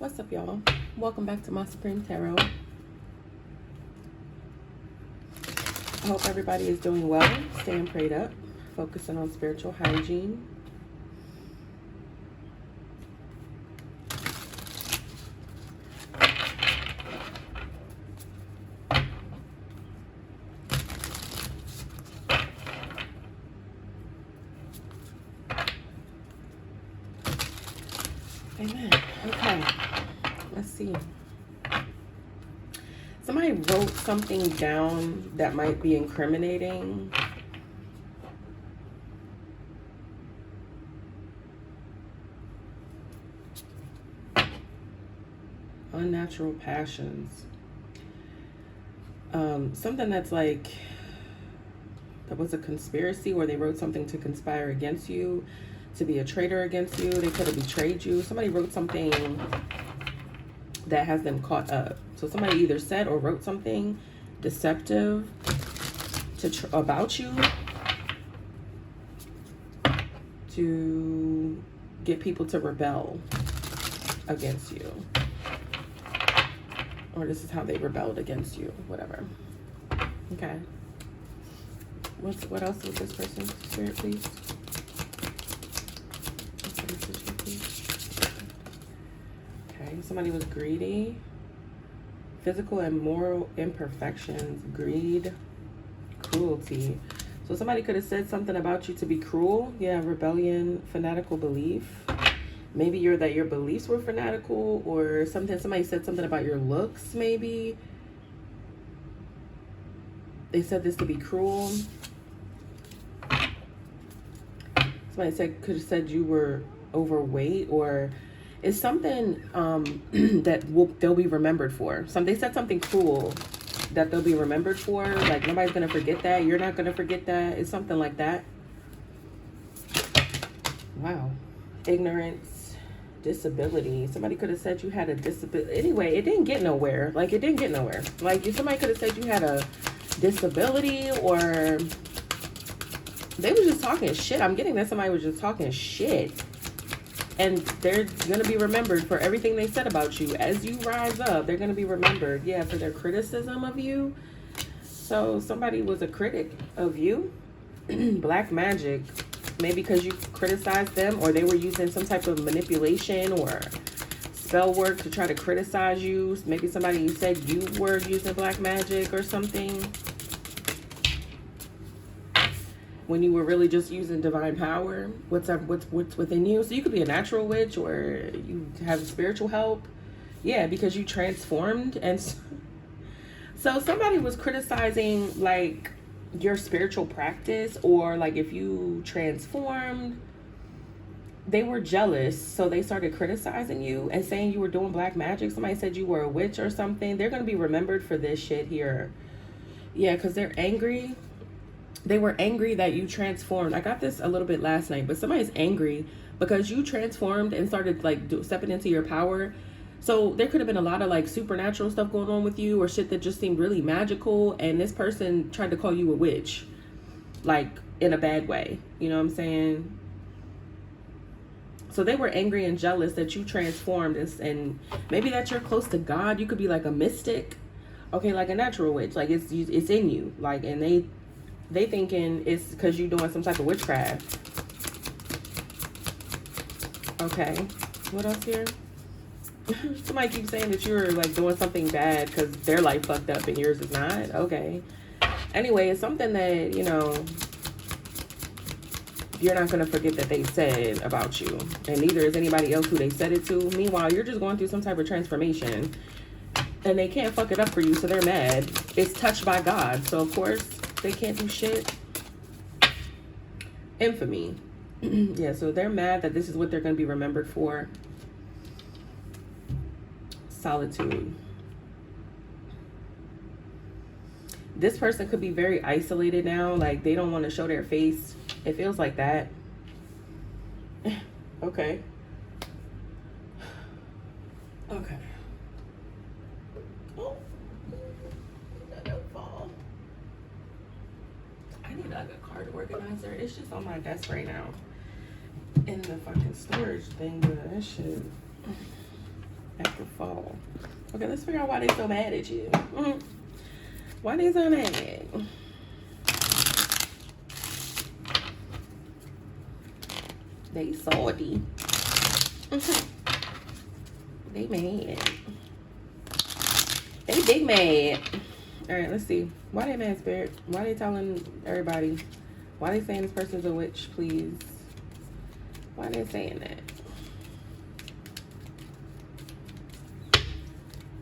What's up, y'all? Welcome back to my Supreme Tarot. I hope everybody is doing well, staying prayed up, focusing on spiritual hygiene. Amen. Okay, let's see. Somebody wrote something down that might be incriminating. Unnatural passions. Something that's like, that was a conspiracy, or they wrote something to conspire against you, to be a traitor against you. They could have betrayed you. Somebody wrote something that has them caught up. So somebody either said or wrote something deceptive about you to get people to rebel against you. Or this is how they rebelled against you, whatever. Okay. What else was this person? Spirit, please. Okay, somebody was greedy. Physical and moral imperfections, greed, cruelty. So somebody could have said something about you to be cruel. Yeah, rebellion, fanatical belief. Maybe your beliefs were fanatical, or something. Somebody said something about your looks, maybe. They said this to be cruel. Somebody could have said you were overweight, or it's something that they'll be remembered for. They said something cruel that they'll be remembered for. Like, nobody's gonna forget that. You're not gonna forget that. It's something like that. Wow. Ignorance, disability. Somebody could have said you had a disability. Anyway, it didn't get nowhere. Like, it didn't get nowhere. Like, if somebody could have said you had a disability, or they were just talking shit. I'm getting that somebody was just talking shit. And they're going to be remembered for everything they said about you. As you rise up, they're going to be remembered, yeah, for their criticism of you. So somebody was a critic of you. Black magic. Maybe because you criticized them, or they were using some type of manipulation or spell work to try to criticize you. Maybe somebody said you were using black magic or something, when you were really just using divine power. What's within you. So you could be a natural witch, or you have spiritual help. Yeah, because you transformed. And so somebody was criticizing, like, your spiritual practice, or like if you transformed. They were jealous, so they started criticizing you and saying you were doing black magic. Somebody said you were a witch or something. They're going to be remembered for this shit here. Yeah, because they're angry. They were angry that you transformed. I got this a little bit last night, but somebody's angry because you transformed and started like stepping into your power. So there could have been a lot of like supernatural stuff going on with you, or shit that just seemed really magical. And this person tried to call you a witch, like in a bad way. You know what I'm saying? So they were angry and jealous that you transformed, and maybe that you're close to God. You could be like a mystic. Okay, like a natural witch. Like it's in you. Like, and they thinking it's because you're doing some type of witchcraft. Okay. What else here? Somebody keeps saying that you're like doing something bad because their life fucked up and yours is not. Okay. Anyway, it's something that, you know, you're not going to forget that they said about you. And neither is anybody else who they said it to. Meanwhile, you're just going through some type of transformation. And they can't fuck it up for you, so they're mad. It's touched by God. So, of course, they can't do shit. Infamy. Yeah, so they're mad that this is what they're going to be remembered for. Solitude. This person could be very isolated now. Like, they don't want to show their face. It feels like that. Okay. Okay. Oh. That don't fall. I need like a card organizer. It's just on my desk right now. In the fucking storage thing, but that shit. after fall. Okay, let's figure out why they so mad at you. Why they so mad? They salty. They mad. They big mad. All right, let's see. Why they mad, Spirit? Why they telling everybody? Why they saying this person's a witch, please? Why they saying that?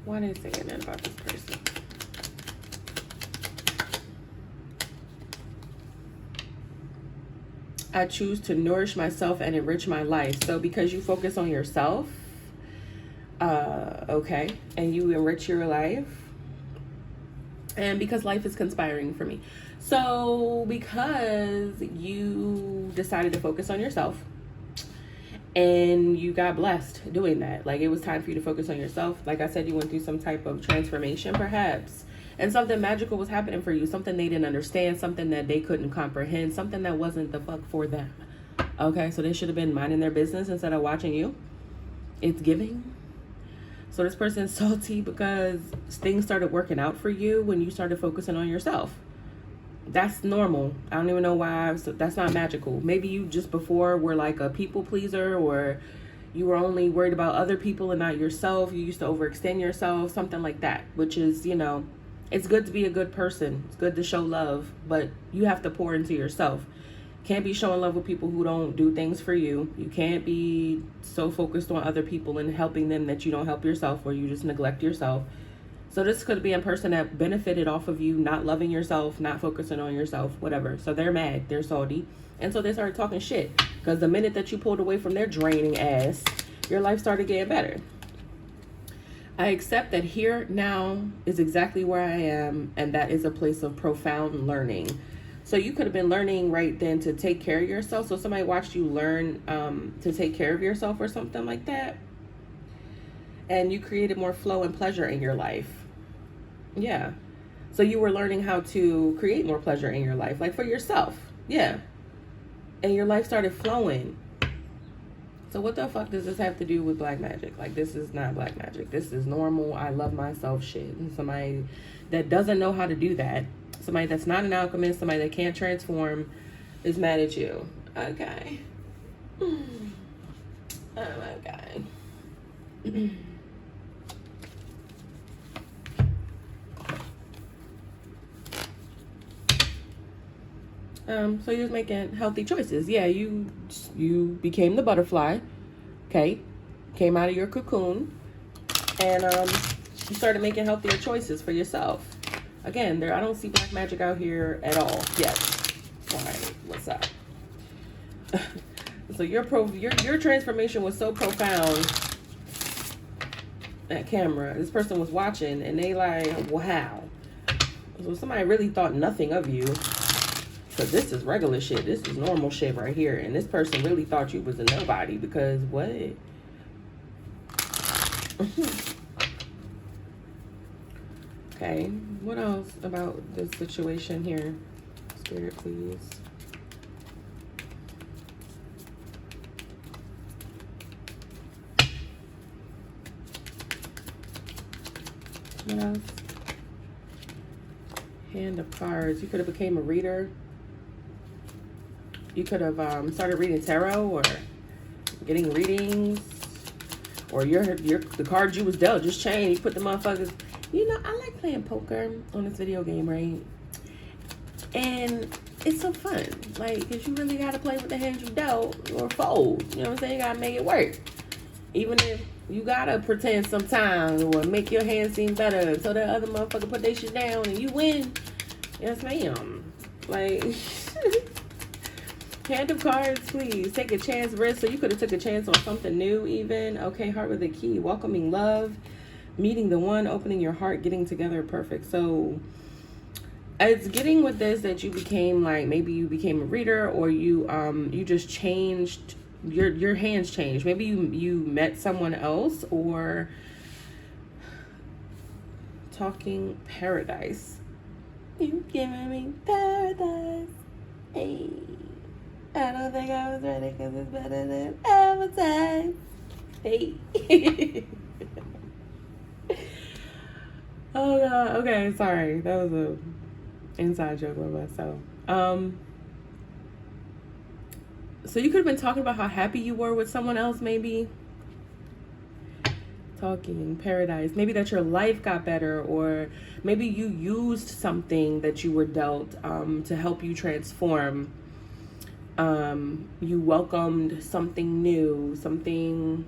Why they saying that about this person? I choose to nourish myself and enrich my life. So because you focus on yourself, okay, and you enrich your life, and because life is conspiring for me. So because you decided to focus on yourself and you got blessed doing that, like it was time for you to focus on yourself. Like I said, you went through some type of transformation perhaps, and something magical was happening for you, something they didn't understand, something that they couldn't comprehend, something that wasn't the fuck for them. Okay, so they should have been minding their business instead of watching you. It's giving. So this person's salty because things started working out for you when you started focusing on yourself. That's normal. I don't even know why. That's not magical. Maybe you just before were like a people pleaser, or you were only worried about other people and not yourself. You used to overextend yourself, something like that, which is, you know, it's good to be a good person. It's good to show love, but you have to pour into yourself. Can't be showing love with people who don't do things for you. You can't be so focused on other people and helping them that you don't help yourself, or you just neglect yourself. So this could be a person that benefited off of you not loving yourself, not focusing on yourself, whatever. So they're mad, they're salty. And so they started talking shit. Because the minute that you pulled away from their draining ass, your life started getting better. I accept that here now is exactly where I am, and that is a place of profound learning. So you could have been learning right then to take care of yourself. So somebody watched you learn to take care of yourself or something like that. And you created more flow and pleasure in your life. Yeah. So you were learning how to create more pleasure in your life, like for yourself. Yeah. And your life started flowing. So what the fuck does this have to do with black magic? Like, this is not black magic. This is normal, I love myself shit. And somebody that doesn't know how to do that, somebody that's not an alchemist, somebody that can't transform, is mad at you. Okay. Oh my God. So you was making healthy choices. Yeah, you became the butterfly, okay? Came out of your cocoon, and you started making healthier choices for yourself. Again, I don't see black magic out here at all. Yes. All right, what's up? So your transformation was so profound. That camera, this person was watching, and they like, wow. So somebody really thought nothing of you. Because this is regular shit. This is normal shit right here. And this person really thought you was a nobody. Because what? Okay. What else about this situation here? Spirit, please. What else? Hand of cards. You could have became a reader. You could have started reading tarot or getting readings, or the cards you was dealt just changed. You put the motherfuckers. You know, I like playing poker on this video game, right? And it's so fun, like, cause you really gotta play with the hands you dealt or fold. You know what I'm saying? You gotta make it work, even if you gotta pretend sometimes or make your hand seem better so the other motherfucker put their shit down and you win. Yes, ma'am. Like. Hand of cards, please. Take a chance, risk. So you could have took a chance on something new even. Okay, heart with a key. Welcoming love. Meeting the one. Opening your heart. Getting together. Perfect. So it's getting with this that you became like, maybe you became a reader, or you just changed. Your hands changed. Maybe you met someone else, or talking paradise. You giving me paradise. Hey. I don't think I was ready because it's better than advertised. Hey. Oh god. Okay, sorry. That was a inside joke with myself. So you could have been talking about how happy you were with someone else, maybe. Talking in paradise. Maybe that your life got better, or maybe you used something that you were dealt to help you transform. You welcomed something new, something,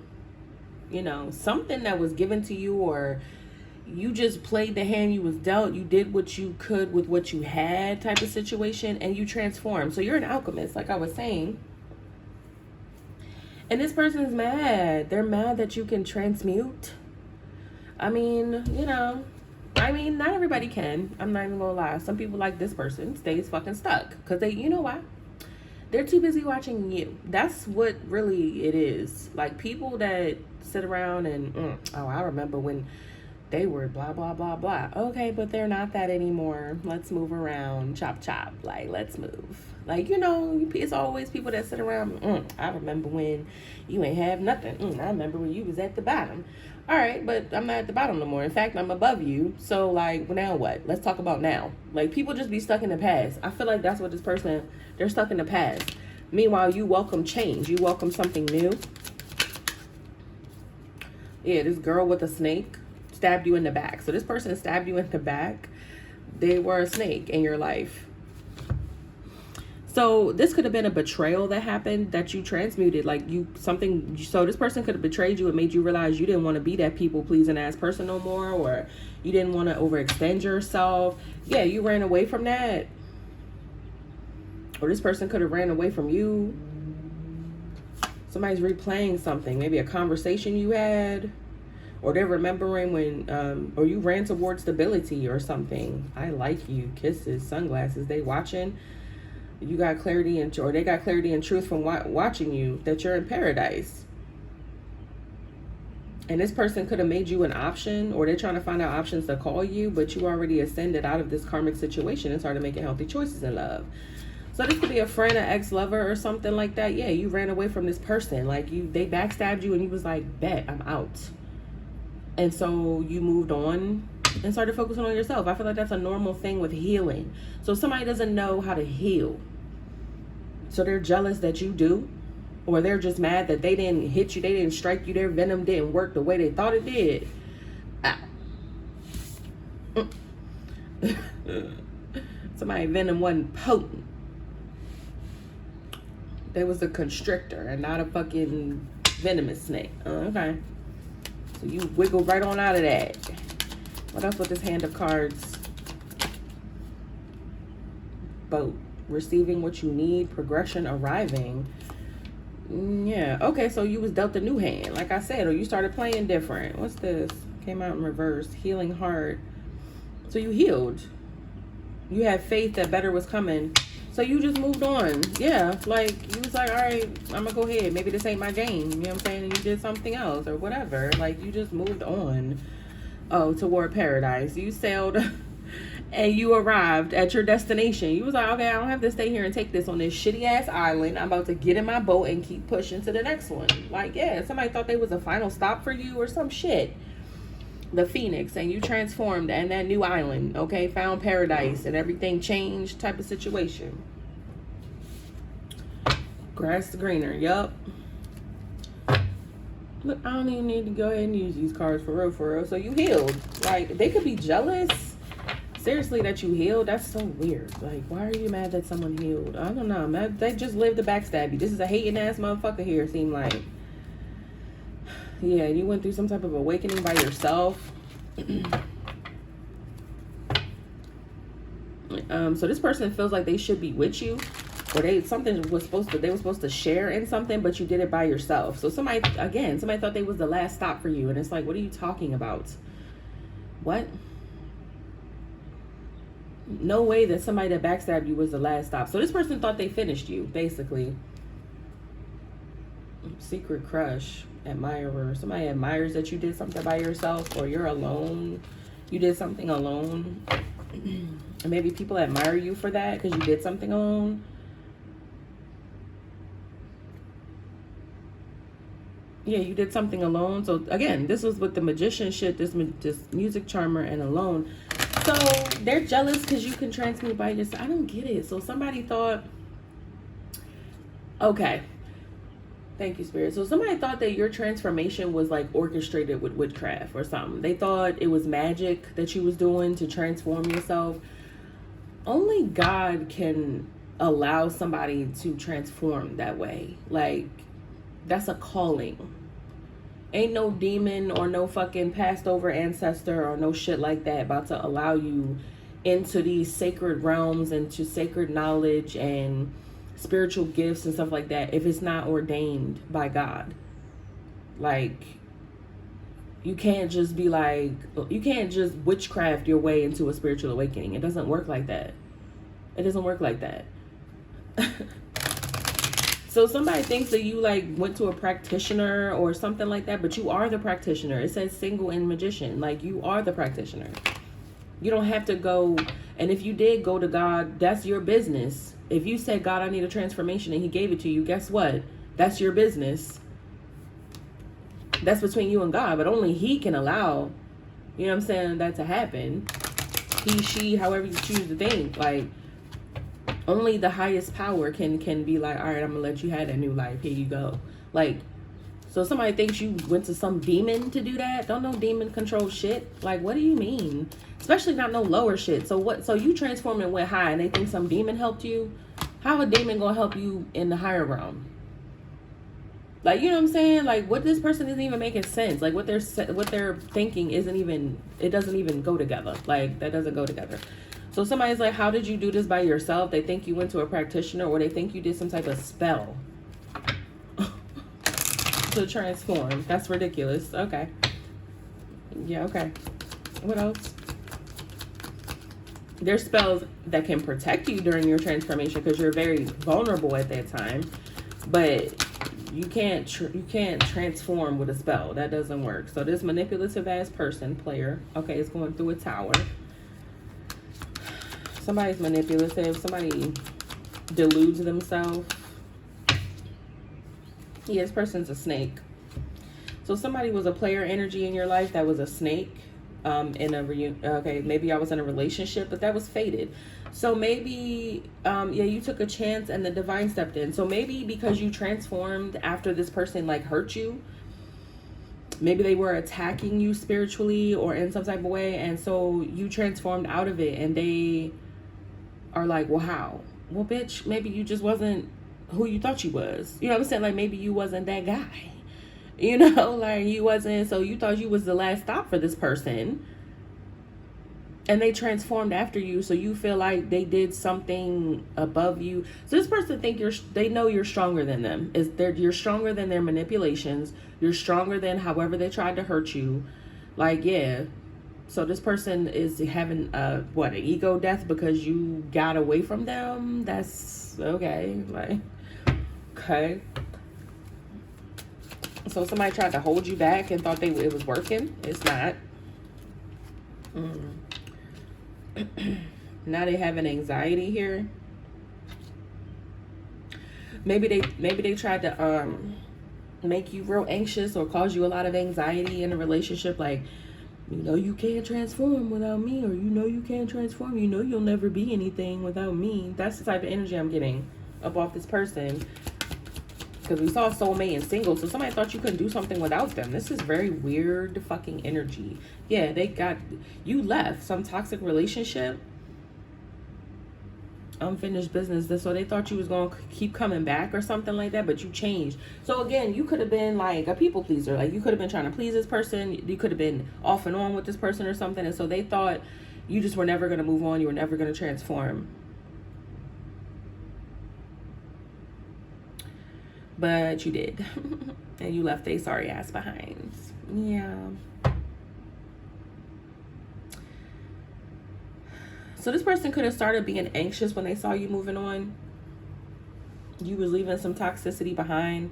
something that was given to you, or you just played the hand you was dealt. You did what you could with what you had, type of situation, and you transformed. So you're an alchemist, like I was saying. And this person's mad. They're mad that you can transmute. I mean, not everybody can. I'm not even gonna lie. Some people, like this person, stays fucking stuck. Because you know why? They're too busy watching you. That's what really it is. Like, people that sit around and, I remember when they were blah, blah, blah, blah. Okay, but they're not that anymore. Let's move around. Chop, chop. Like, let's move. Like, it's always people that sit around. I remember when you ain't have nothing. I remember when you was at the bottom. All right, but I'm not at the bottom no more. In fact, I'm above you. So, like, now what? Let's talk about now. Like, people just be stuck in the past. I feel like that's what this person, they're stuck in the past. Meanwhile, you welcome change. You welcome something new. Yeah, this girl with a snake stabbed you in the back. So this person stabbed you in the back. They were a snake in your life. So this could have been a betrayal that happened that you transmuted. Like, so this person could have betrayed you and made you realize you didn't want to be that people pleasing ass person no more, or you didn't want to overextend yourself. Yeah, you ran away from that. Or this person could have ran away from you. Somebody's replaying something, maybe a conversation you had, or they're remembering when, or you ran towards stability or something. I like you, kisses, sunglasses, they watching. You got clarity, or they got clarity and truth from watching you that you're in paradise. And this person could have made you an option, or they're trying to find out options to call you, but you already ascended out of this karmic situation and started making healthy choices in love. So this could be a friend, an ex-lover, or something like that. Yeah, you ran away from this person. Like, they backstabbed you and you was like, bet, I'm out. And so you moved on and started focusing on yourself. I feel like that's a normal thing with healing. So somebody doesn't know how to heal. So they're jealous that you do. Or they're just mad that they didn't hit you. They didn't strike you. Their venom didn't work the way they thought it did. Somebody venom wasn't potent. They was a constrictor and not a fucking venomous snake. Okay. So you wiggle right on out of that. What else with this hand of cards? Boat. Receiving what you need. Progression arriving. Yeah. Okay, so you was dealt a new hand, like I said, or you started playing different. What's this? Came out in reverse. Healing heart. So you healed. You had faith that better was coming. So you just moved on. Yeah, like, you was like, all right, I'm gonna go ahead. Maybe this ain't my game. You know what I'm saying? And you did something else or whatever. Like, you just moved on. Oh, toward paradise. You sailed and you arrived at your destination. You was like, okay, I don't have to stay here and take this on this shitty ass island. I'm about to get in my boat and keep pushing to the next one. Like, yeah, somebody thought they was a final stop for you or some shit. The Phoenix, and you transformed, and that new island, okay, found paradise and everything changed type of situation. Grass greener. Yup. Look, I don't even need to go ahead and use these cards for real. So you healed. Like, they could be jealous, seriously, that you healed. That's so weird. Like, why are you mad that someone healed? I don't know. They just lived to backstab you. This is a hating ass motherfucker here, seem like. Yeah, you went through some type of awakening by yourself. So this person feels like they should be with you, or they were supposed to share in something, but you did it by yourself. So somebody thought they was the last stop for you, and it's like, what are you talking about? What? No way that somebody that backstabbed you was the last stop. So this person thought they finished you, basically. Secret crush. Admirer. Somebody admires that you did something by yourself, or you're alone. You did something alone. And maybe people admire you for that because you did something alone. Yeah, you did something alone. So again, this was with the magician shit, this music charmer and alone. So they're jealous because you can transmute by yourself. I don't get it. So somebody thought, okay, thank you, Spirit. So somebody thought that your transformation was like orchestrated with witchcraft or something. They thought it was magic that you was doing to transform yourself. Only God can allow somebody to transform that way. Like, that's a calling. Ain't no demon or no fucking passed over ancestor or no shit like that about to allow you into these sacred realms and to sacred knowledge and spiritual gifts and stuff like that if it's not ordained by God. Like, you can't just be like, you can't just witchcraft your way into a spiritual awakening. It doesn't work like that. It doesn't work like that. So somebody thinks that you like went to a practitioner or something like that, but you are the practitioner. It says single and magician. Like, you are the practitioner. You don't have to go. And if you did go to God, that's your business. If you said, God, I need a transformation, and he gave it to you, guess what? That's your business. That's between you and God, but only he can allow, you know what I'm saying, that to happen. He, she, however you choose to think. Like, only the highest power can be like, all right, I'm gonna let you have that new life. Here you go. Like, so somebody thinks you went to some demon to do that. Don't no demon control shit. Like, what do you mean? Especially not no lower shit. So what? So you transformed and went high, and they think some demon helped you. How a demon gonna help you in the higher realm? Like, you know what I'm saying? Like, what this person isn't even making sense. Like, what they're thinking isn't even. It doesn't even go together. Like, that doesn't go together. So somebody's like, how did you do this by yourself? They think you went to a practitioner, or they think you did some type of spell to transform. That's ridiculous. Okay. Yeah, okay. What else? There's spells that can protect you during your transformation because you're very vulnerable at that time. But you can't transform with a spell. That doesn't work. So this manipulative ass person, player, okay, is going through a tower. Somebody's manipulative. Somebody deludes themselves. Yeah, this person's a snake. So somebody was a player energy in your life that was a snake. Okay, maybe I was in a relationship, but that was fated. So maybe, yeah, you took a chance and the divine stepped in. So maybe because you transformed after this person like hurt you, maybe they were attacking you spiritually or in some type of way, and so you transformed out of it, and they are like, well, how? Well, bitch, maybe you just wasn't who you thought you was. You know what I'm saying? Like, maybe you wasn't that guy. You know, like, you wasn't, so you thought you was the last stop for this person, and they transformed after you, so you feel like they did something above you. So this person they know you're stronger than them. You're stronger than their manipulations. You're stronger than however they tried to hurt you. Like, yeah. So this person is having an ego death because you got away from them. That's okay. Like, okay. So somebody tried to hold you back and thought it was working. It's not. Now they have an anxiety here. Maybe they tried to make you real anxious or cause you a lot of anxiety in a relationship. Like, you know, you can't transform without me, or you know you can't transform. You know you'll never be anything without me. That's the type of energy I'm getting up off this person. Because we saw soulmate and single, so somebody thought you couldn't do something without them. This is very weird fucking energy. Yeah, you left some toxic relationship, unfinished business, so they thought you was going to keep coming back or something like that, but you changed. So again, you could have been like a people pleaser. Like, you could have been trying to please this person. You could have been off and on with this person or something, and so they thought you just were never going to move on. You were never going to transform. But you did. And you left a sorry ass behind. Yeah. So this person could have started being anxious when they saw you moving on. You was leaving some toxicity behind.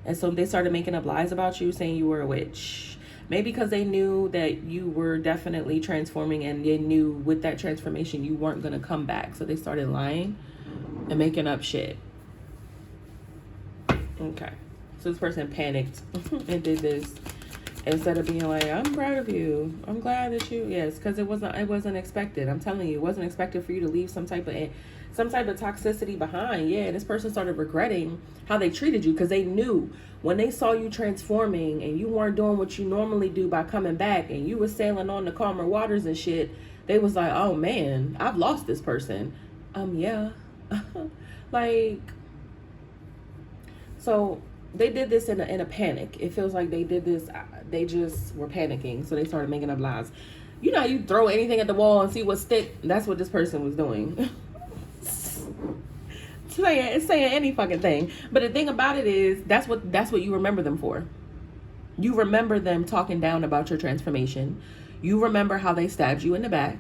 And so they started making up lies about you, saying you were a witch. Maybe because they knew that you were definitely transforming, and they knew with that transformation you weren't going to come back. So they started lying and making up shit. Okay. So this person panicked and did this instead of being like, I'm proud of you. I'm glad that you, yes, because it wasn't expected. I'm telling you, it wasn't expected for you to leave some type of toxicity behind. Yeah, this person started regretting how they treated you because they knew when they saw you transforming and you weren't doing what you normally do by coming back and you were sailing on the calmer waters and shit, they was like, oh man, I've lost this person. Yeah. Like, so they did this in a panic. It feels like they did this, they just were panicking, so they started making up lies. You know, you throw anything at the wall and see what stick. That's what this person was doing. saying any fucking thing. But the thing about it is, that's what you remember them for. You remember them talking down about your transformation. You remember how they stabbed you in the back.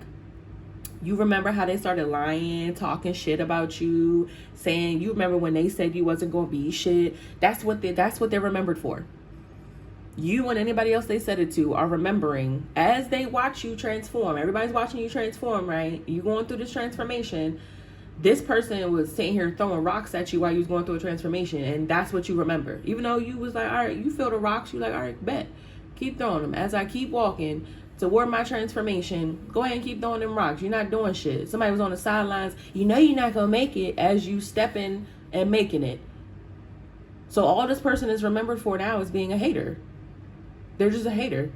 You remember how they started lying, talking shit about you, saying, you remember when they said you wasn't going to be shit. That's what they're remembered for. You and anybody else they said it to are remembering as they watch you transform. Everybody's watching you transform, right? You going through this transformation. This person was sitting here throwing rocks at you while you was going through a transformation, and that's what you remember. Even though you was like, all right, you feel the rocks, you like, all right, bet. Keep throwing them. As I keep walking toward my transformation, go ahead and keep throwing them rocks. You're not doing shit. Somebody was on the sidelines. You know you're not going to make it as you stepping and making it. So all this person is remembered for now is being a hater. They're just a hater.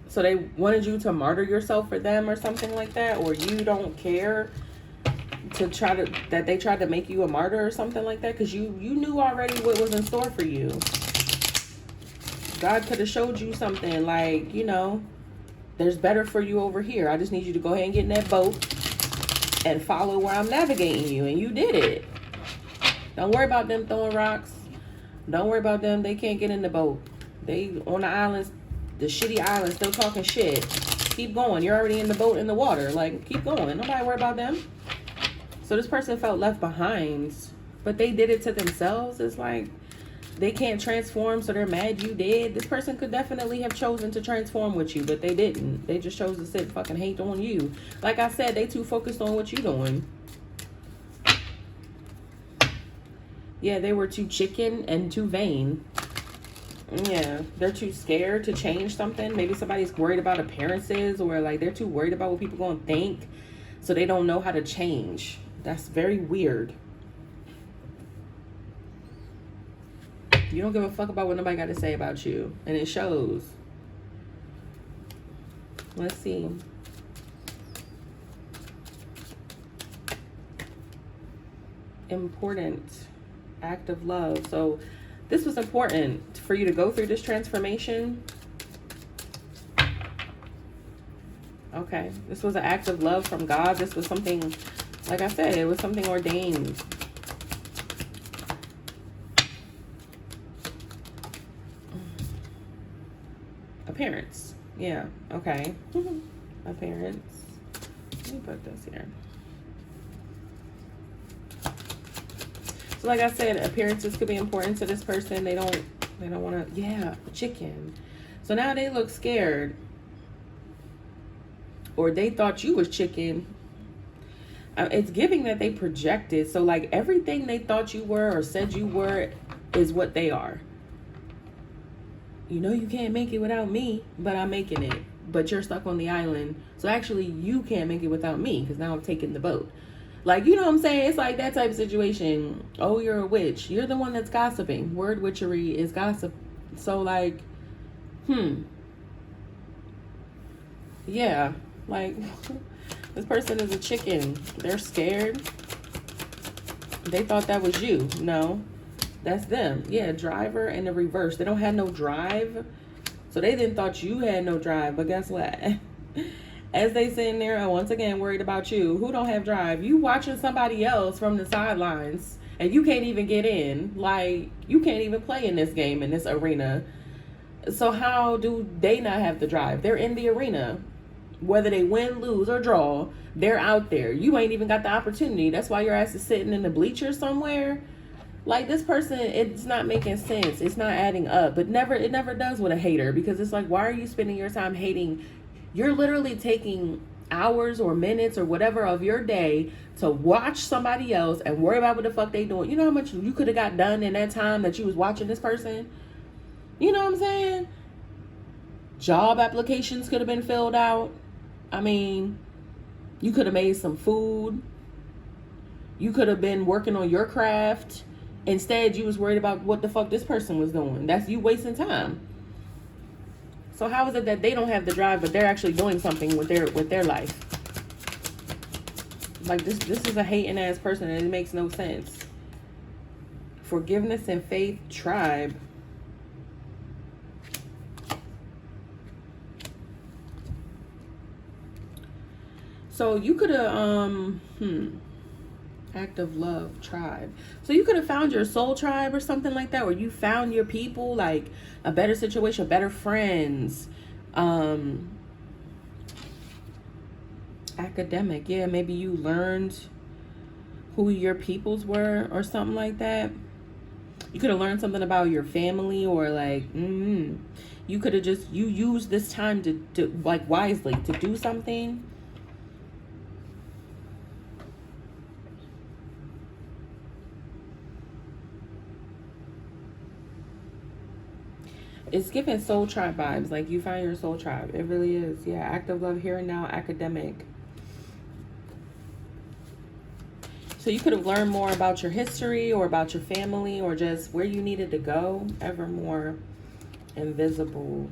So they wanted you to martyr yourself for them or something like that, or you don't care that they tried to make you a martyr or something like that, because you knew already what was in store for you. God could have showed you something like, you know, there's better for you over here. I just need you to go ahead and get in that boat and follow where I'm navigating you, and you did it. Don't worry about them throwing rocks. Don't worry about them. They can't get in the boat. They on the islands. The shitty island, still talking shit. Keep going. You're already in the boat in the water. Like, keep going. Nobody worry about them. So this person felt left behind, but they did it to themselves. It's like they can't transform, so they're mad you did. This person could definitely have chosen to transform with you, but they didn't. They just chose to sit fucking hate on you. Like I said, they too focused on what you doing. Yeah, they were too chicken and too vain. Yeah, they're too scared to change something. Maybe somebody's worried about appearances, or like they're too worried about what people gonna think, so they don't know how to change. That's very weird. You don't give a fuck about what nobody got to say about you, and it shows. Let's see. Important act of love. So this was important for you to go through this transformation. Okay. This was an act of love from God. This was something, like I said, it was something ordained. Appearance. Yeah. Okay. Appearance. Let me put this here. So like I said, appearances could be important to this person. They don't want to, yeah, chicken. So now they look scared. Or they thought you was chicken. It's giving that they projected. So like everything they thought you were or said you were is what they are. You know you can't make it without me, but I'm making it. But you're stuck on the island. So actually you can't make it without me, because now I'm taking the boat. Like, you know what I'm saying? It's like that type of situation. Oh, you're a witch. You're the one that's gossiping. Word witchery is gossip. So like, yeah, like this person is a chicken. They're scared. They thought that was you. No, that's them. Yeah, driver and the reverse. They don't have no drive. So they didn't thought you had no drive. But guess what? As they sitting there, once again, worried about you. Who don't have drive? You watching somebody else from the sidelines, and you can't even get in. Like, you can't even play in this game, in this arena. So how do they not have the drive? They're in the arena. Whether they win, lose, or draw, they're out there. You ain't even got the opportunity. That's why your ass is sitting in the bleachers somewhere. Like, this person, it's not making sense. It's not adding up. But it never does with a hater, because it's like, why are you spending your time hating You're literally taking hours or minutes or whatever of your day to watch somebody else and worry about what the fuck they doing. You know how much you could have got done in that time that you was watching this person? You know what I'm saying? Job applications could have been filled out. I mean, you could have made some food. You could have been working on your craft. Instead, you was worried about what the fuck this person was doing. That's you wasting time. So how is it that they don't have the drive, but they're actually doing something with their life? Like this is a hating ass person, and it makes no sense. Forgiveness and faith tribe. So you could have act of love tribe. So you could have found your soul tribe or something like that, or you found your people, like a better situation, better friends. Academic, yeah, maybe you learned who your peoples were or something like that. You could have learned something about your family, or like you could have just used this time to like wisely to do something. It's giving soul tribe vibes. Like you found your soul tribe. It really is. Yeah, act of love, here and now, academic. So you could have learned more about your history or about your family or just where you needed to go. Evermore, invisible,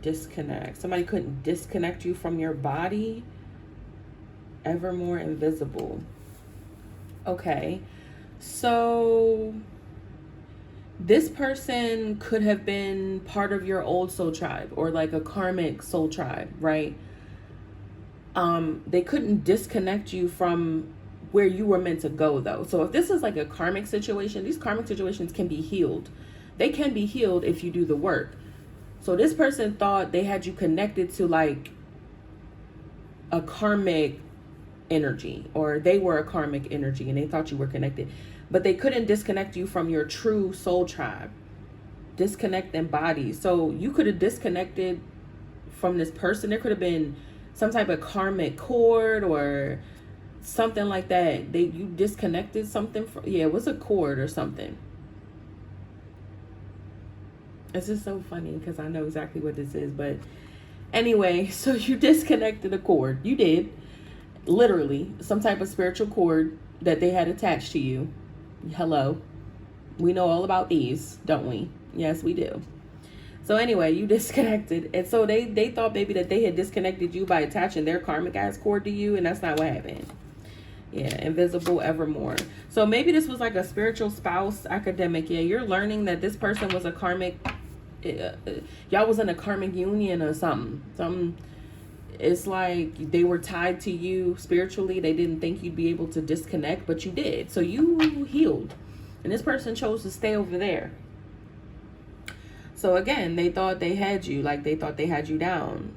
disconnect. Somebody couldn't disconnect you from your body. Evermore, invisible. Okay, so this person could have been part of your old soul tribe or like a karmic soul tribe, right? They couldn't disconnect you from where you were meant to go, though. So if this is like a karmic situation, these karmic situations can be healed. They can be healed if you do the work. So this person thought they had you connected to like a karmic energy, or they were a karmic energy and they thought you were connected, but they couldn't disconnect you from your true soul tribe. Disconnect them bodies. So you could have disconnected from this person. There could have been some type of karmic cord or something like that. You disconnected something from, yeah, it was a cord or something. It's just so funny because I know exactly what this is. But anyway, so you disconnected a cord. You did. Literally, some type of spiritual cord that they had attached to you. Hello. We know all about these, don't we? Yes, we do. So anyway, you disconnected. And so they thought maybe that they had disconnected you by attaching their karmic ass cord to you. And that's not what happened. Yeah, invisible, evermore. So maybe this was like a spiritual spouse, academic. Yeah, you're learning that this person was a karmic. Y'all was in a karmic union or something. It's like they were tied to you spiritually. They didn't think you'd be able to disconnect, but you did. So you healed. And this person chose to stay over there. So again, they thought they had you, like they thought they had you down.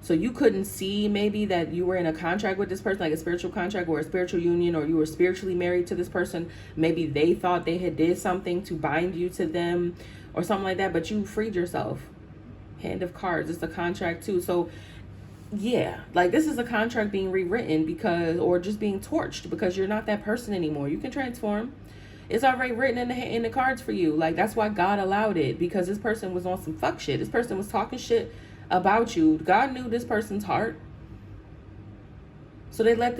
So you couldn't see maybe that you were in a contract with this person, like a spiritual contract or a spiritual union, or you were spiritually married to this person. Maybe they thought they had did something to bind you to them or something like that, but you freed yourself. Hand of cards, it's a contract too. So yeah, like this is a contract being rewritten because, or just being torched because you're not that person anymore. You can transform. It's already written in the cards for you. Like that's why God allowed it, because this person was on some fuck shit. This person was talking shit about you. God knew this person's heart. So they let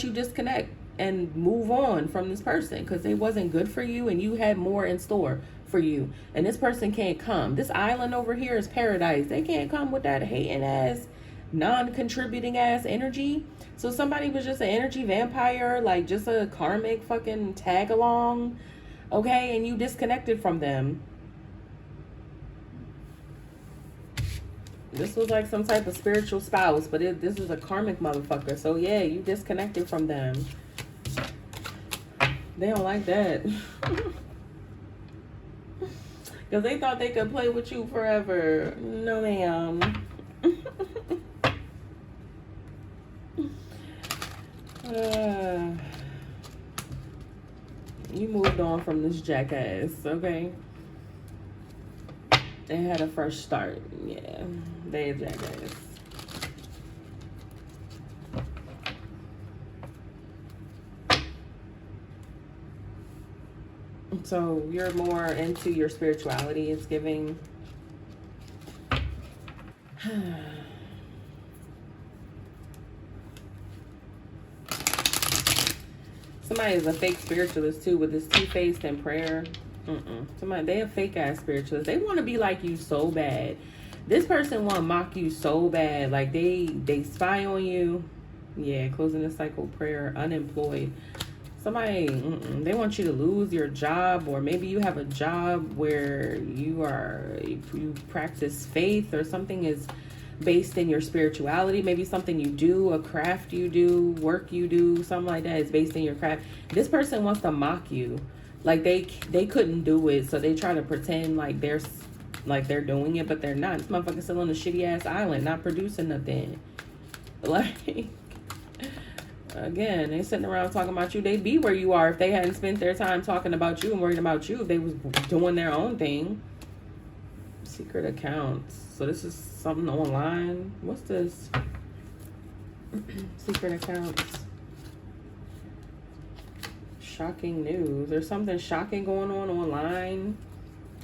you disconnect and move on from this person because they wasn't good for you and you had more in store for you. And this person can't come. This island over here is paradise. They can't come with that hating ass, non-contributing ass energy. So somebody was just an energy vampire, like just a karmic fucking tag along, okay? And you disconnected from them. This was like some type of spiritual spouse, but this is a karmic motherfucker. So yeah, you disconnected from them. They don't like that. Because they thought they could play with you forever. No, ma'am. You moved on from this jackass, okay? They had a fresh start. Yeah, they a jackass. So you're more into your spirituality. It's giving. Somebody is a fake spiritualist too, with this two-faced and prayer. Somebody, they a fake ass spiritualist. They want to be like you so bad. This person want to mock you so bad. Like they spy on you. Yeah, closing the cycle, prayer, unemployed. Somebody, they want you to lose your job, or maybe you have a job where you practice faith, or something is based in your spirituality. Maybe something you do, a craft you do, work you do, something like that is based in your craft. This person wants to mock you, like they couldn't do it, so they try to pretend like they're doing it, but they're not. This motherfucker's still on a shitty ass island, not producing nothing. Like, again, they sitting around talking about you. They'd be where you are if they hadn't spent their time talking about you and worrying about you. If they was doing their own thing. Secret accounts. So this is something online. What's this? Secret accounts. Shocking news. There's something shocking going on online.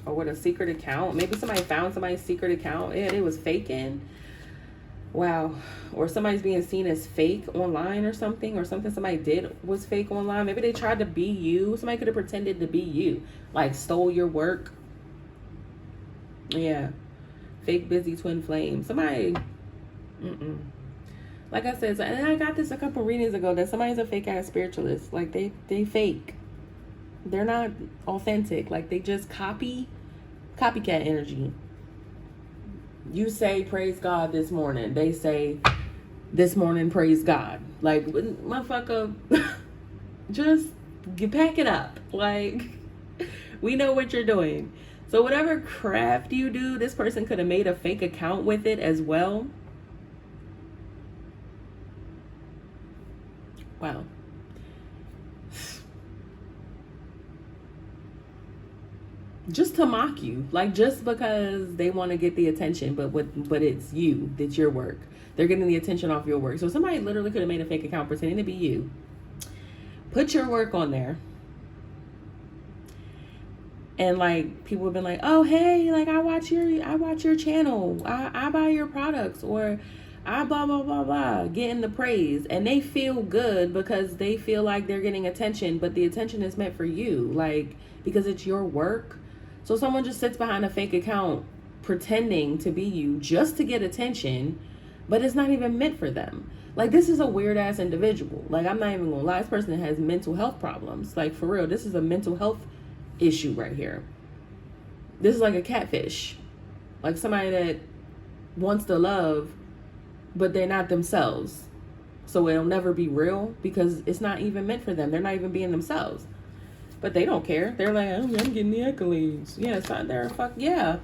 Or with a secret account. Maybe somebody found somebody's secret account. Yeah, it was faking. Wow. Or somebody's being seen as fake online or something somebody did was fake online. Maybe they tried to be you. Somebody could have pretended to be you. Like stole your work. Yeah. Fake busy twin flame. Somebody, like I said, and I got this a couple readings ago, that somebody's a fake ass spiritualist. Like they fake. They're not authentic. Like they just copycat energy. You say praise God this morning. They say this morning praise God. Like, motherfucker, just pack it up. Like, we know what you're doing. So whatever craft you do, this person could have made a fake account with it as well. Wow. Just to mock you, like just because they want to get the attention, but it's you, that's your work. They're getting the attention off your work. So somebody literally could have made a fake account pretending to be you. Put your work on there. And like people have been like, oh hey, like I watch your channel, I buy your products, or I blah blah blah blah, getting the praise, and they feel good because they feel like they're getting attention, but the attention is meant for you, like because it's your work. So someone just sits behind a fake account pretending to be you just to get attention, but it's not even meant for them. Like, this is a weird ass individual. Like, I'm not even gonna lie, this person has mental health problems. Like, for real, this is a mental health issue right here. This is like a catfish. Like somebody that wants to love, but they're not themselves. So it'll never be real because it's not even meant for them. They're not even being themselves. But they don't care. They're like, I'm getting the accolades. Yeah, it's not their fuck. Yeah.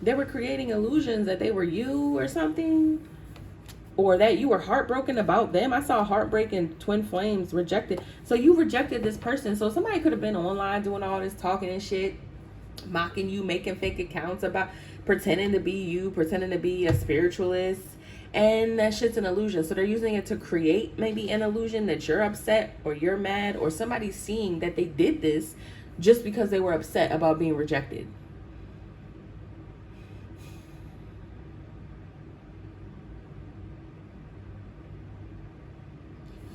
They were creating illusions that they were you or something. Or that you were heartbroken about them. I saw heartbreaking twin flames rejected. So you rejected this person. So somebody could have been online doing all this talking and shit, mocking you, making fake accounts about, pretending to be you, pretending to be a spiritualist. And that shit's an illusion. So they're using it to create maybe an illusion that you're upset or you're mad, or somebody's seeing that they did this just because they were upset about being rejected.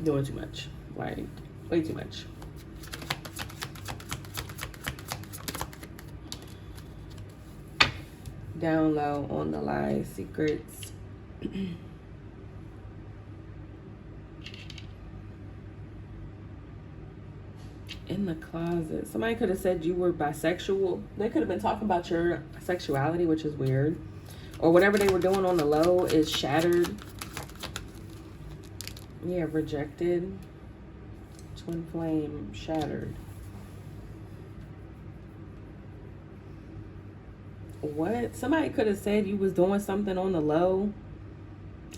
Doing too much. Like, way too much. Down low on the lies, secrets. In the closet. Somebody could have said you were bisexual. They could have been talking about your sexuality, which is weird. Or whatever they were doing on the low is shattered. Yeah, rejected. Twin flame, shattered. What? Somebody could have said you was doing something on the low,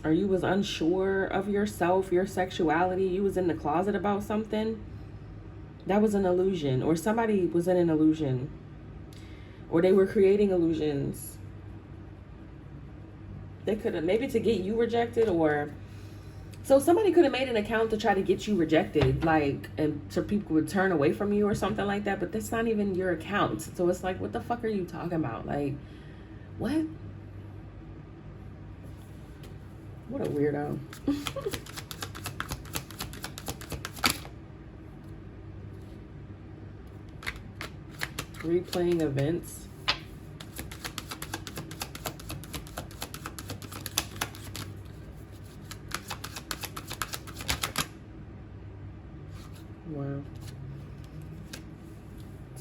or you was unsure of yourself, your sexuality. You was in the closet about something. That was an illusion. Or somebody was in an illusion. Or they were creating illusions. They could have, maybe to get you rejected, or so somebody could have made an account to try to get you rejected, like, and so people would turn away from you or something like that. But that's not even your account. So it's like, what the fuck are you talking about? Like, what? What a weirdo. Replaying events. Wow.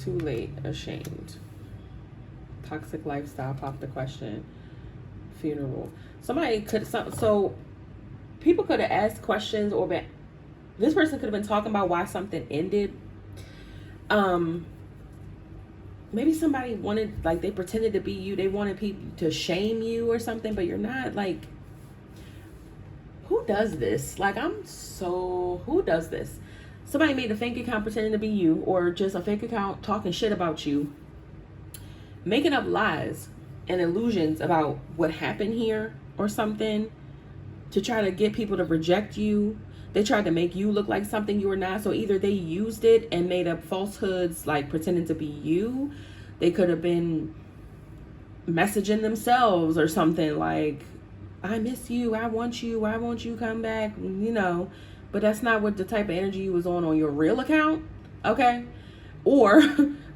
Too late. Ashamed. Toxic lifestyle. Pop the question. Funeral. Somebody could, so people could have asked questions, or been, this person could have been talking about why something ended. Maybe somebody wanted, like, they pretended to be you. They wanted people to shame you or something, but you're not. Like, who does this? Like, who does this? Somebody made a fake account pretending to be you, or just a fake account talking shit about you, making up lies and illusions about what happened here or something, to try to get people to reject you. They tried to make you look like something you were not. So either they used it and made up falsehoods, like pretending to be you. They could have been messaging themselves or something like, I miss you, I want you, why won't you come back? You know, but that's not what the type of energy you was on your real account. Okay. Or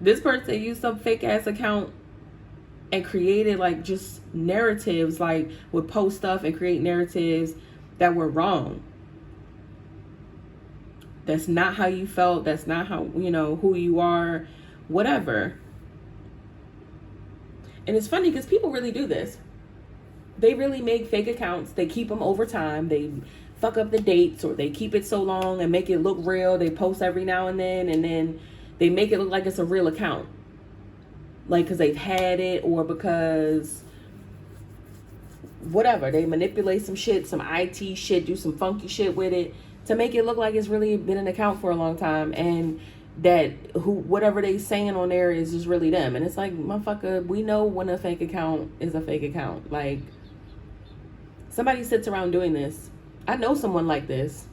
this person used some fake ass account and created like just narratives, like would post stuff and create narratives that were wrong. That's not how you felt. That's not how, you know, who you are, whatever. And it's funny because people really do this. They really make fake accounts. They keep them over time. They fuck up the dates, or they keep it so long and make it look real. They post every now and then they make it look like it's a real account. Like, because they've had it, or because whatever. They manipulate some shit, some IT shit, do some funky shit with it, to make it look like it's really been an account for a long time, and that whatever they saying on there is just really them. And it's like, motherfucker, we know when a fake account is a fake account. Like, somebody sits around doing this. I know someone like this.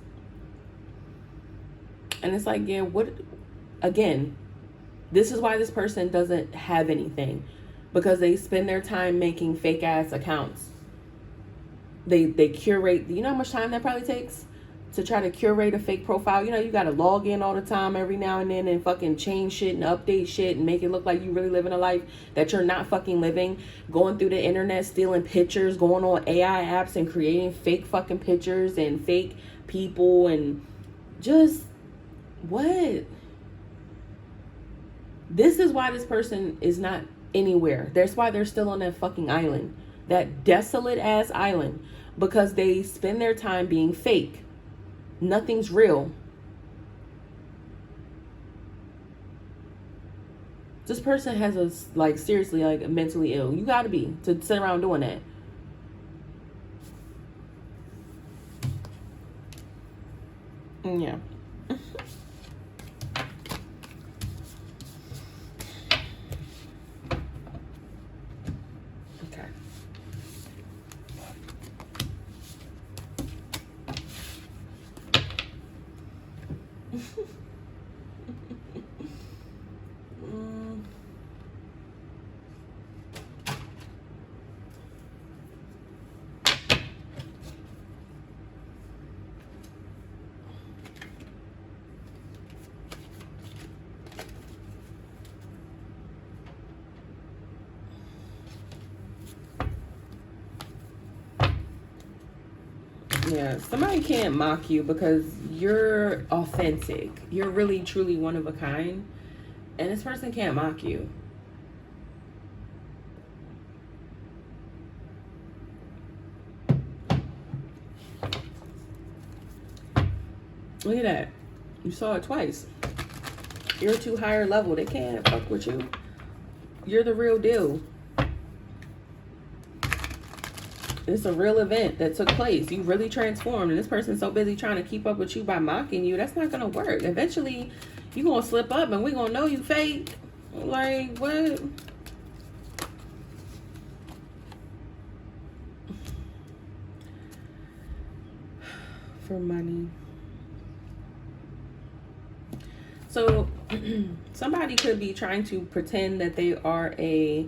And it's like, yeah, what, again, this is why this person doesn't have anything, because they spend their time making fake ass accounts. They curate, you know how much time that probably takes to try to curate a fake profile? You know, you got to log in all the time every now and then and fucking change shit and update shit and make it look like you really living a life that you're not fucking living. Going through the internet, stealing pictures, going on AI apps and creating fake fucking pictures and fake people, and just what? This is why this person is not anywhere. That's why they're still on that fucking island, that desolate ass island, because they spend their time being fake. Nothing's real. This person has a, like, seriously, like, mentally ill. You gotta be to sit around doing that. Yeah. Okay. Yeah, somebody can't mock you because you're authentic. You're really, truly one of a kind. And this person can't mock you. Look at that. You saw it twice. You're too higher level. They can't fuck with you. You're the real deal. It's a real event that took place. You really transformed. And this person's so busy trying to keep up with you by mocking you. That's not going to work. Eventually, you're going to slip up and we're going to know you fake. Like, what? for money. So somebody could be trying to pretend that they are a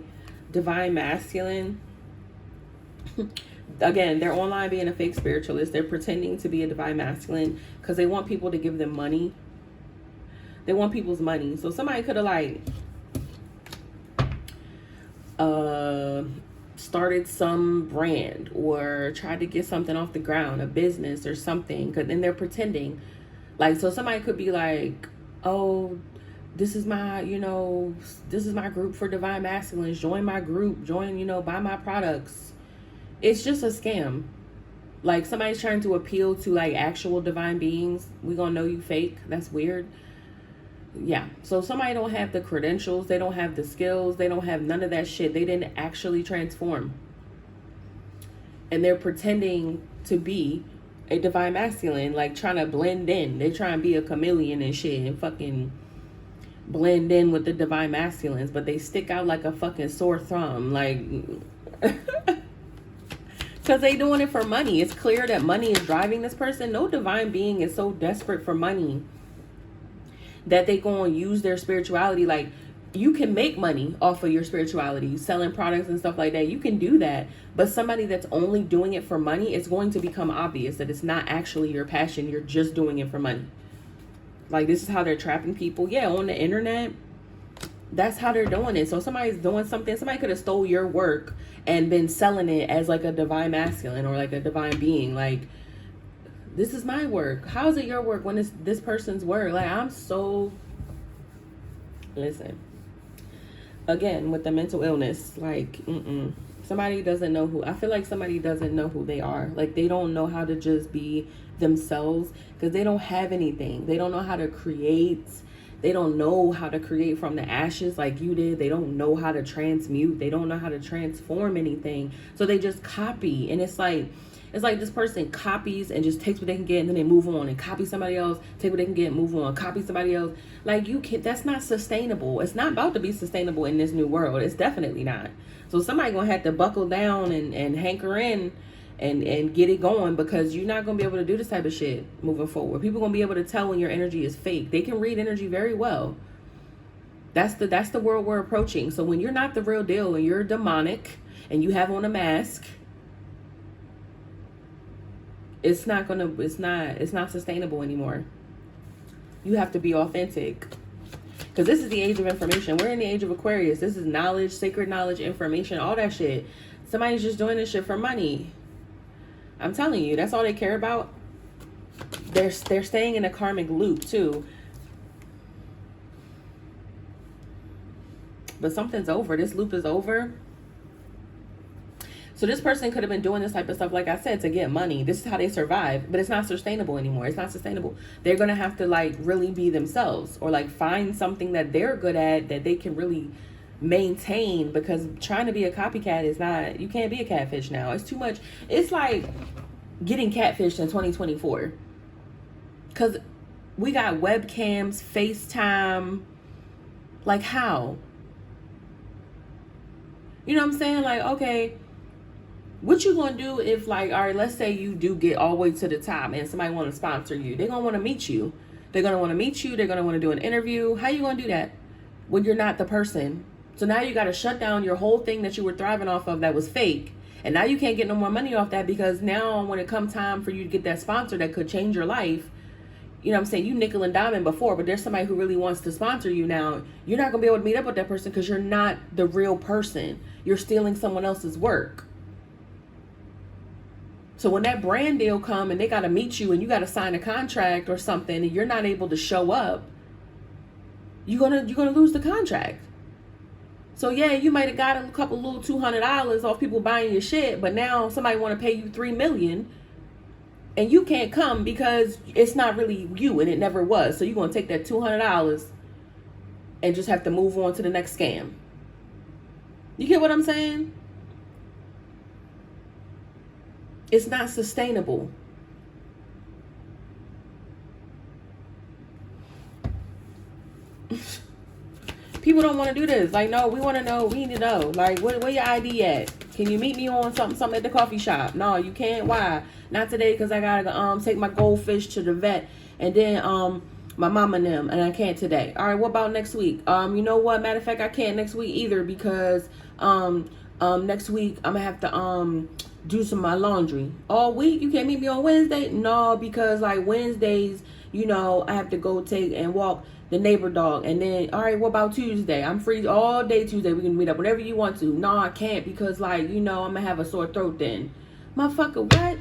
divine masculine. Again, they're online being a fake spiritualist. They're pretending to be a divine masculine because they want people to give them money. They want people's money. So somebody could have like started some brand or tried to get something off the ground, a business or something. Cause then they're pretending. Like, so somebody could be like, oh, this is my, this is my group for divine masculines. Join my group. Join, buy my products. It's just a scam. Like, somebody's trying to appeal to like actual divine beings. We gonna know you fake. That's weird. Yeah. So somebody don't have the credentials. They don't have the skills. They don't have none of that shit. They didn't actually transform. And they're pretending to be a divine masculine, like trying to blend in. They try and be a chameleon and shit and fucking blend in with the divine masculines, but they stick out like a fucking sore thumb. Like, because they doing it for money. It's clear that money is driving this person. No divine being is so desperate for money that they going to use their spirituality. Like, you can make money off of your spirituality, selling products and stuff like that. You can do that. But somebody that's only doing it for money, it's going to become obvious that it's not actually your passion. You're just doing it for money. Like, this is how they're trapping people. Yeah, on the internet, that's how they're doing it. So somebody's doing something. Somebody could have stole your work and been selling it as like a divine masculine or like a divine being. Like, this is my work. How is it your work when it's this person's work? Like, I'm so... Listen. Again, with the mental illness, like, somebody doesn't know who... I feel like somebody doesn't know who they are. Like, they don't know how to just be themselves because they don't have anything. They don't know how to create. They don't know how to create from the ashes like you did. They don't know how to transmute. They don't know how to transform anything. So they just copy. And it's like this person copies and just takes what they can get and then they move on and copy somebody else, take what they can get, move on, copy somebody else. Like, you can't, that's not sustainable. It's not about to be sustainable in this new world. It's definitely not. So somebody gonna have to buckle down and hanker in and get it going, because you're not gonna be able to do this type of shit moving forward. People gonna be able to tell when your energy is fake. They can read energy very well. That's the world we're approaching. So when you're not the real deal and you're demonic and you have on a mask, it's not sustainable anymore. You have to be authentic. Because this is the age of information. We're in the age of Aquarius. This is knowledge, sacred knowledge, information, all that shit. Somebody's just doing this shit for money. I'm telling you, that's all they care about. They're staying in a karmic loop too. But something's over. This loop is over. So this person could have been doing this type of stuff, like I said, to get money. This is how they survive, but it's not sustainable anymore. It's not sustainable. They're going to have to like really be themselves, or like find something that they're good at that they can really maintain, because trying to be a copycat is not, you can't be a catfish now. It's too much. It's like getting catfished in 2024, because we got webcams, FaceTime. Like, how? You know what I'm saying? Like, okay, what you gonna do if, like, all right, let's say you do get all the way to the top and somebody want to sponsor you. They're gonna want to meet you. They're gonna want to meet you. They're gonna want to do an interview. How you gonna do that when you're not the person? So now you got to shut down your whole thing that you were thriving off of that was fake. And now you can't get no more money off that, because now when it comes time for you to get that sponsor that could change your life, you know what I'm saying? You nickel and diamond before, but there's somebody who really wants to sponsor you now. You're not gonna be able to meet up with that person because you're not the real person. You're stealing someone else's work. So when that brand deal come and they got to meet you and you got to sign a contract or something and you're not able to show up, you're gonna lose the contract. So yeah, you might have got a couple little $200 off people buying your shit, but now somebody want to pay you $3 million and you can't come because it's not really you and it never was. So you're gonna take that $200 and just have to move on to the next scam. You get what I'm saying? It's not sustainable. People don't want to do this. Like, no, we want to know. We need to know. Like, where your ID at? Can you meet me on something at the coffee shop? No, you can't. Why? not today because I gotta take my goldfish to the vet, and then my mom and them, and I can't today. All right, what about next week? You know what? Matter of fact, I can't next week either because next week I'm gonna have to do some of my laundry. All week you can't meet me on Wednesday? No, because like Wednesdays, you know, I have to go take and walk the neighbor dog. And then, all right, what about Tuesday? I'm free all day Tuesday. We can meet up whenever you want to. No, I can't because like, you know, I'm gonna have a sore throat then. Motherfucker, what?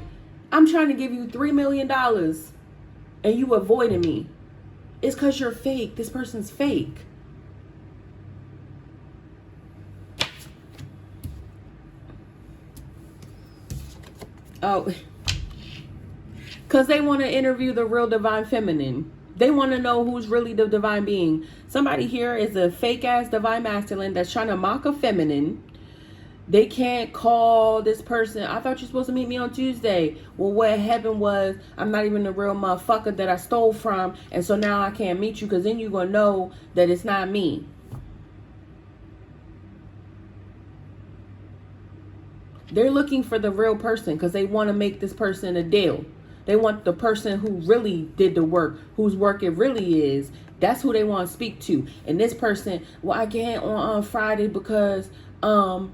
I'm trying to give you $3 million and you avoiding me. It's because you're fake. This person's fake. Oh, because they want to interview the real divine feminine. They want to know who's really the divine being. Somebody here is a fake ass divine masculine that's trying to mock a feminine. They can't call this person. I thought you're supposed to meet me on Tuesday. Well, what happened was I'm not even the real motherfucker that I stole from. And so now I can't meet you because then you're going to know that it's not me. They're looking for the real person because they want to make this person a deal. They want the person who really did the work, whose work it really is. That's who they want to speak to. And this person, well, I can't on Friday because, oh,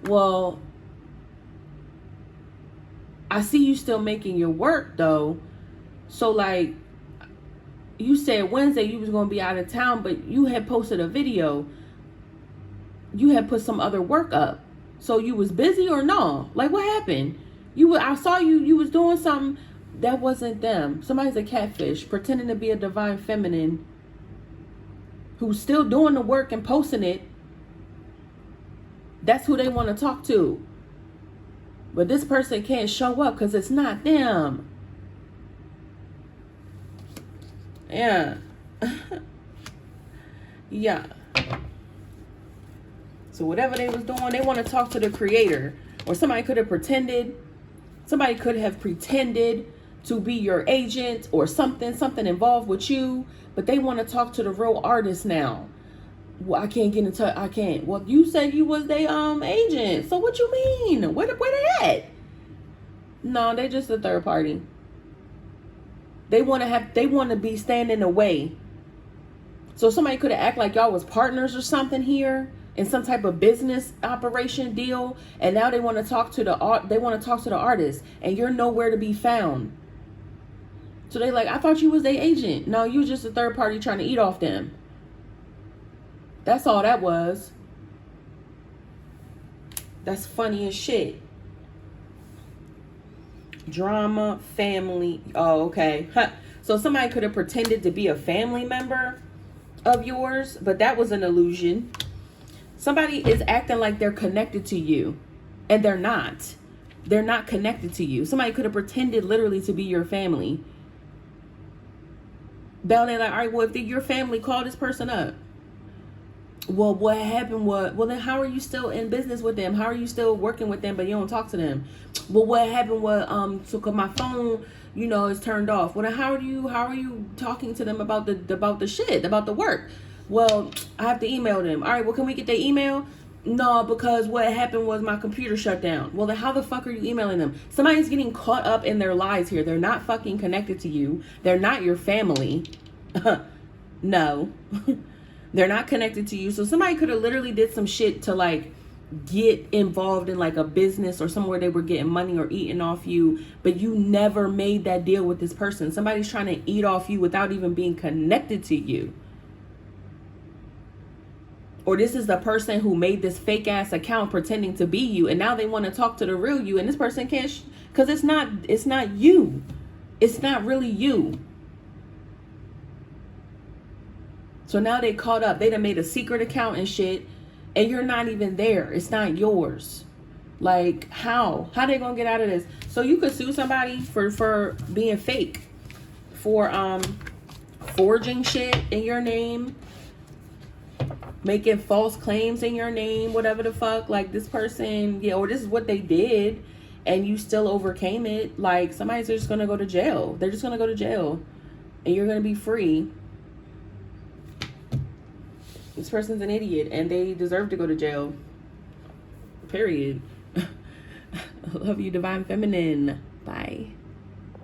well, I see you still making your work though. So like, you said Wednesday you was going to be out of town, but you had posted a video. You had put some other work up. So you was busy or no? Like what happened? I saw you was doing something that wasn't them. Somebody's a catfish pretending to be a divine feminine who's still doing the work and posting it. That's who they want to talk to. But this person can't show up because it's not them. Yeah. Yeah. So whatever they was doing, they want to talk to the creator. Or somebody could have pretended to be your agent or something involved with you. But they want to talk to the real artist now. Well, I can't get in touch. I can't. Well, you said you was their agent. So what you mean? Where they at? No, they just a third party. They want to be standing in the way. So somebody could have acted like y'all was partners or something here in some type of business operation deal, and now they want to talk to the artist, and you're nowhere to be found. So they like, I thought you was their agent. No, you just a third party trying to eat off them. That's all that was. That's funny as shit. Drama, family. Oh, okay. So somebody could have pretended to be a family member of yours, but that was an illusion. Somebody is acting like they're connected to you, and they're not. They're not connected to you. Somebody could have pretended literally to be your family. They're like, all right, well, if your family, call this person up. Well, what happened was, well, then how are you still in business with them? How are you still working with them, but you don't talk to them? Well, what happened was, so cause my phone, you know, is turned off. Well, then how are you talking to them about the shit, about the work? Well, I have to email them. All right, well, can we get their email? No, because what happened was my computer shut down. Well, then how the fuck are you emailing them? Somebody's getting caught up in their lies here. They're not fucking connected to you. They're not your family. No. They're not connected to you. So somebody could have literally did some shit to like get involved in like a business or somewhere they were getting money or eating off you, but you never made that deal with this person. Somebody's trying to eat off you without even being connected to you. Or this is the person who made this fake ass account pretending to be you, and now they want to talk to the real you, and this person can't because it's not you. It's not really you. So now they caught up. They done made a secret account and shit, and you're not even there. It's not yours. Like, how they gonna get out of this? So you could sue somebody for being fake, for forging shit in your name, making false claims in your name, whatever the fuck. Like this person, yeah, or this is what they did, and you still overcame it. Like somebody's just gonna go to jail. They're just gonna go to jail, and you're gonna be free. This person's an idiot and they deserve to go to jail. Period. I love you, divine feminine. Bye.